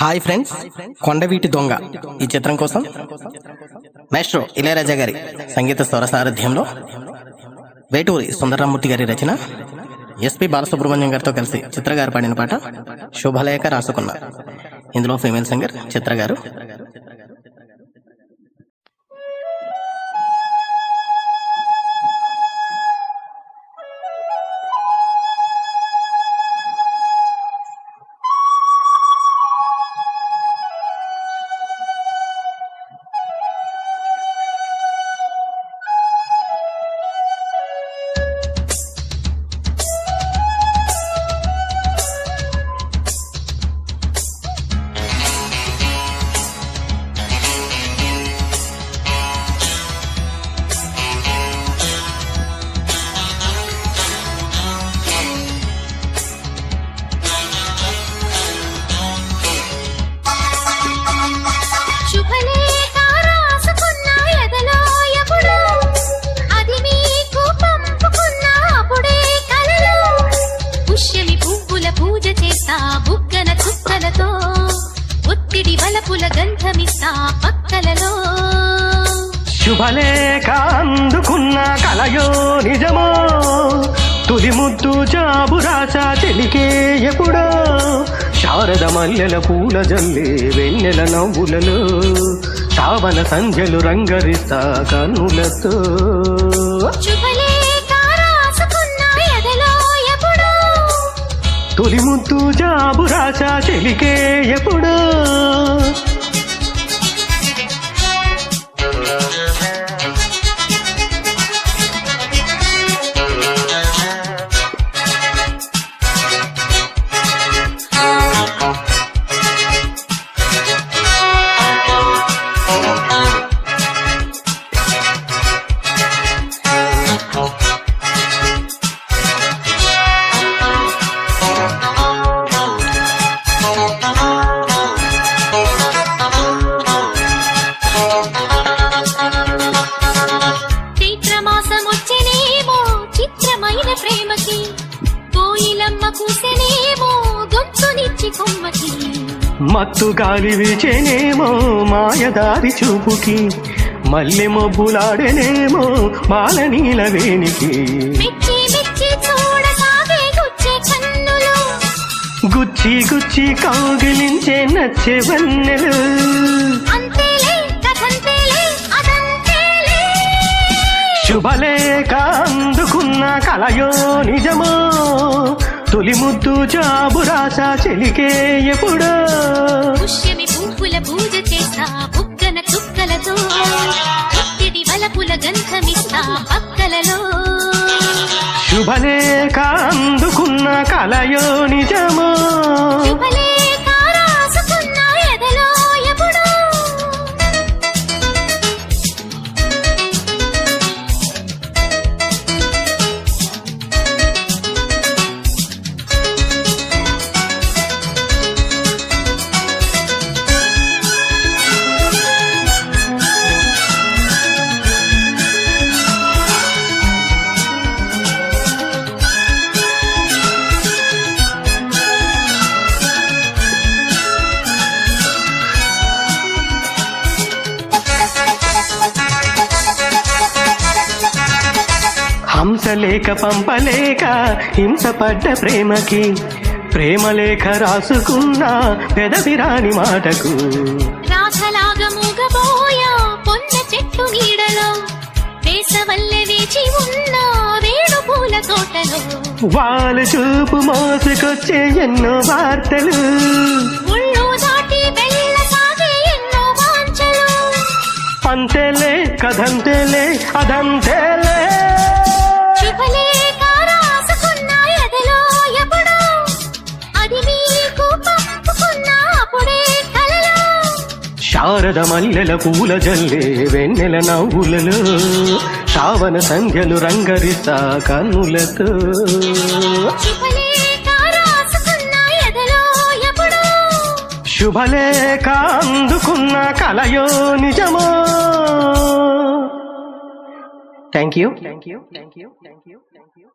Hi friends, కొండవీటి దొంగ ఈ చిత్రం కోసం మాస్ట్రో ఇళయరాజా గారి సంగీత స్వర సారథ్యంలో వేటూరి సుందరరామూర్తి గారి రచన, ఎస్పి బాలసుబ్రహ్మణ్యం గారితో కలిసి చిత్ర గారు పాడిన పాట శుభలేఖ రాసుకున్న. ఇందులో ఫీమేల్ సింగర్ చిత్ర గారు. బుగ్గన చుక్కలతో ఒత్తిడి వలపుల గంధమిస్తా పక్కలలో. శుభలేఖ అందుకున్న కలయో నిజమో, తుది ముద్దు జాబు రాసా చెలికే ఎప్పుడో. శారద మల్లెల పూల జల్లే వెన్నెల నవ్వులలో, శ్రావణ సంధ్యలు రంగరిస్తా కన్నులతో. తొలి ముద్దు జాబు రాసా చెలికే ఎప్పుడో. ప్రేమకి కోయిలమ్మ కూసెనేమో గొంతునిచ్చి కొమ్మకి, మత్తు గాలి వీచేనేమో మాయదారి చూపుకి, మల్లె మొబ్బులాడేనేమో బాల నీల వేణికి. మెచ్చి మెచ్చి చూడసాగే గుచ్చే కన్నులు, గుచ్చి గుచ్చి కౌగిలించే నచ్చే వన్నెలు. శుభలేఖ అందుకున్న కలయో నిజమో, తొలి ముద్దు జాబు రాసా చెలికే ఎప్పుడో. పుష్యమి పువ్వుల పూజ చేస్తా బుగ్గన చుక్కలతో, ఒత్తిడి వలపుల గంధమిస్తా పక్కలలో. శుభలేఖ అందుకున్న కలయో నిజమో, హంసలేఖ పంపలేక హింసపడ్డ ప్రేమకి, ప్రేమలేఖ రాసుకున్న పెదవిరాని మాటకు. రాసలాగా మూగబోయా పొన్న చెట్టు నీడలో, వేసవల్లె వేచి ఉన్న వేణు పూల తోటలో. వాళ్ళు చూపు మోసుకొచ్చే ఎన్నో వార్తలు, ముళ్ళు దాటి వెళ్ళసాగే ఎన్నో వాంఛలు. అంతేలే కథంతేలే అదంతేలే. శుభలేఖ రాసుకున్న ఎదలో ఎప్పుడో, అది నీకు పంపుకున్న అప్పుడే కలలో. శారద మల్లెల పూల జల్లే వెన్నెల నవ్వులలో, శ్రావణ సంధ్యలు రంగరిస్తా కన్నులతో. శుభలేఖ రాసుకున్న ఎదలో ఎప్పుడో, శుభలేఖ అందుకున్న కలయో నిజమో. Thank you.